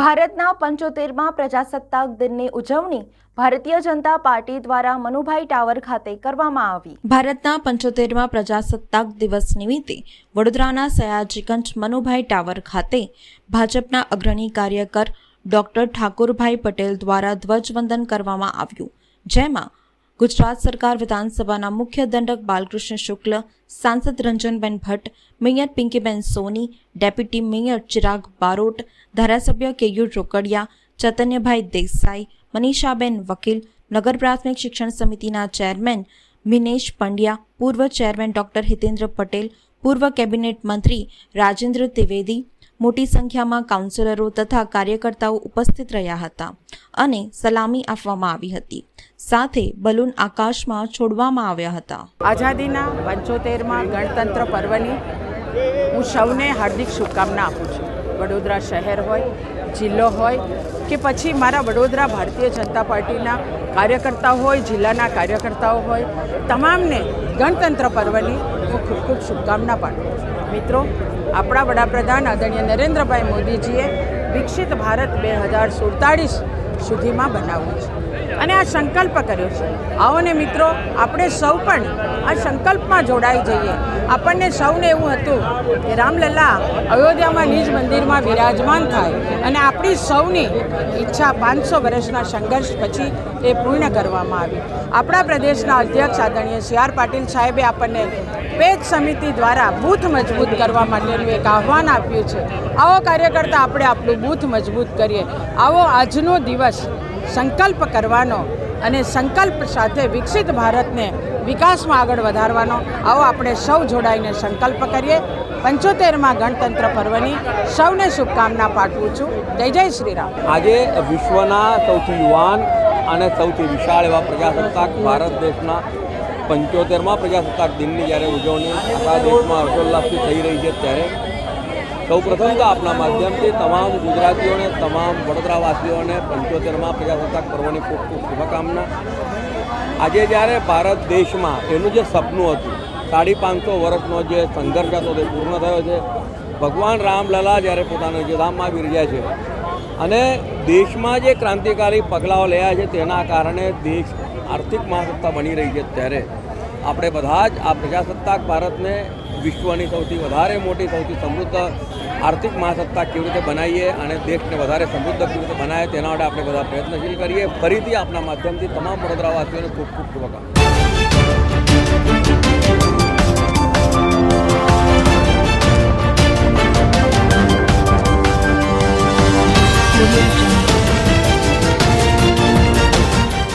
ભારતના 75મા પ્રજાસત્તાક દિનની ઉજવણી ભારતીય જનતા પાર્ટી દ્વારા મનુભાઈ ટાવર ખાતે કરવામાં આવી। ભારતના 75મા પ્રજાસત્તાક દિવસ નિમિત્તે વડોદરાના સયાજીગંજ મનુભાઈ ટાવર ખાતે ભાજપના અગ્રણી કાર્યકર ડોક્ટર ઠાકુરભાઈ પટેલ દ્વારા ધ્વજવંદન કરવામાં આવ્યું, જેમાં ગુજરાત સરકાર વિધાનસભાના મુખ્ય દંડક બાલકૃષ્ણ શુક્લ, સાંસદ રંજનબેન ભટ્ટ, મેયર પિંકીબેન સોની, ડેપ્યુટી મેયર ચિરાગ બારોટ, ધારાસભ્ય કેયુર રોકડિયા, ચૈતન્યભાઈ દેસાઈ, મનીષાબેન વકીલ, નગર પ્રાથમિક શિક્ષણ સમિતિના ચેરમેન મિનેશ પંડ્યા, પૂર્વ ચેરમેન ડોક્ટર હિતેન્દ્ર પટેલ, પૂર્વ કેબિનેટ મંત્રી રાજેન્દ્ર ત્રિવેદી, મોટી સંખ્યામાં કાઉન્સિલરો તથા કાર્યકર્તાઓ ઉપસ્થિત રહ્યા હતા અને સલામી આપવામાં આવી હતી। સાથે બલૂન આકાશમાં છોડવામાં આવ્યા હતા। આઝાદીના 75મા ગણતંત્ર પર્વની હું સૌને હાર્દિક શુભકામના આપું છું। વડોદરા શહેર હોય, જિલ્લો હોય કે પછી મારા વડોદરા ભારતીય જનતા પાર્ટીના કાર્યકર્તાઓ હોય, જિલ્લાના કાર્યકર્તાઓ હોય, તમામને ગણતંત્ર પર્વની હું ખૂબ ખૂબ શુભકામના પાઠવું છું। મિત્રો, આપણા વડાપ્રધાન આદરણીય નરેન્દ્રભાઈ મોદીજીએ વિકસિત ભારત 2047 સુધીમાં બનાવવું છે અને આ સંકલ્પ કર્યો છે। આવો ને મિત્રો, આપણે સૌ પણ આ સંકલ્પમાં જોડાઈ જઈએ। આપણને સૌને એવું હતું કે રામલલ્લા અયોધ્યામાં નિજ મંદિરમાં વિરાજમાન થાય અને આપણી સૌની ઈચ્છા 500 વર્ષના સંઘર્ષ પછી એ પૂર્ણ કરવામાં આવી। આપણા પ્રદેશના અધ્યક્ષ આદરણીય સી.આર. પાટીલ સાહેબે આપણને પેજ સમિતિ દ્વારા બૂથ મજબૂત કરવા માટેનું એક આહ્વાન આપ્યું છે। આવો કાર્યકર્તા આપણે આપણું બૂથ મજબૂત કરીએ। આવો આજનો દિવસ સંકલ્પ કરવાનો અને સંકલ્પ સાથે વિકસિત ભારતને વિકાસમાં આગળ વધારવાનો। આવો આપણે સૌ જોડાઈને સંકલ્પ કરીએ। 75મા ગણતંત્ર પર્વની સૌને શુભકામના પાઠવું છું। જય જય શ્રી રામ। આજે વિશ્વના સૌથી યુવાન અને સૌથી વિશાળ એવા પ્રજાસત્તાક ભારત દેશના 75મા પ્રજાસત્તાક દિનની જ્યારે ઉજવણી આખા દેશમાં હર્ષોલ્લાસથી થઈ રહી છે, ત્યારે સૌપ્રથમ તો આપના માધ્યમથી તમામ ગુજરાતીઓને, તમામ વડોદરાવાસીઓને 75મા પ્રજાસત્તાક પર્વની ખૂબ ખૂબ શુભકામના। આજે જ્યારે ભારત દેશમાં એનું જે સપનું હતું, 550 વર્ષનો જે સંઘર્ષ હતો તે પૂર્ણ થયો છે। ભગવાન રામલલા જ્યારે પોતાના નિજધામમાં બિરાજ્યા છે અને દેશમાં જે ક્રાંતિકારી પગલાઓ લેવા છે તેના કારણે દેશ આર્થિક મહાસત્તા બની રહી છે, ત્યારે આપણે બધા જ આ પ્રજાસત્તાક ભારતને વિશ્વની સૌથી વધારે મોટી, સૌથી સમૃદ્ધ આર્થિક મહાસત્તા કેવી રીતે બનાવીએ અને દેશને વધારે સમૃદ્ધ કેવી રીતે બનાવે તેના માટે આપણે બધા પ્રયત્નશીલ કરીએ। ફરીથી આપના માધ્યમથી તમામ વડોદરાવાસીઓને ખૂબ ખૂબ શુભકામના।